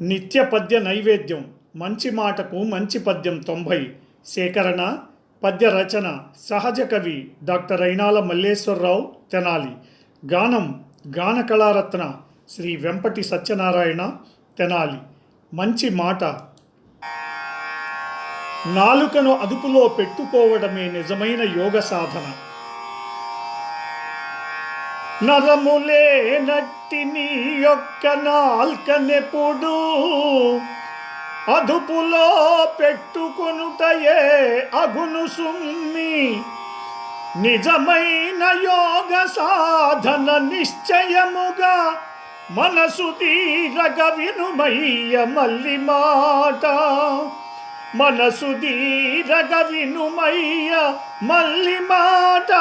నిత్య పద్య నైవేద్యం మంచి మాటకు మంచి పద్యం 90 సేకరణ పద్య రచన సహజ కవి డాక్టర్ అయినాల మల్లేశ్వరరావు తెనాలి. గానం గాన కళారత్న శ్రీ వెంపటి సత్యనారాయణ తెనాలి. మంచి మాట. నాలుకను అదుపులో పెట్టుకోవడమే నిజమైన యోగ సాధన. నరములే నట్టి నీ యొక్క నాల్కనెప్పుడు అదుపులో పెట్టుకొనుటయే అగును సుమ్మి. నిజమైన యోగ సాధన నిశ్చయముగా మనసు తీరగ వినుమయ్య మల్లి మాట. మనసు తీరగ వినుమయ్య మల్లి మాట.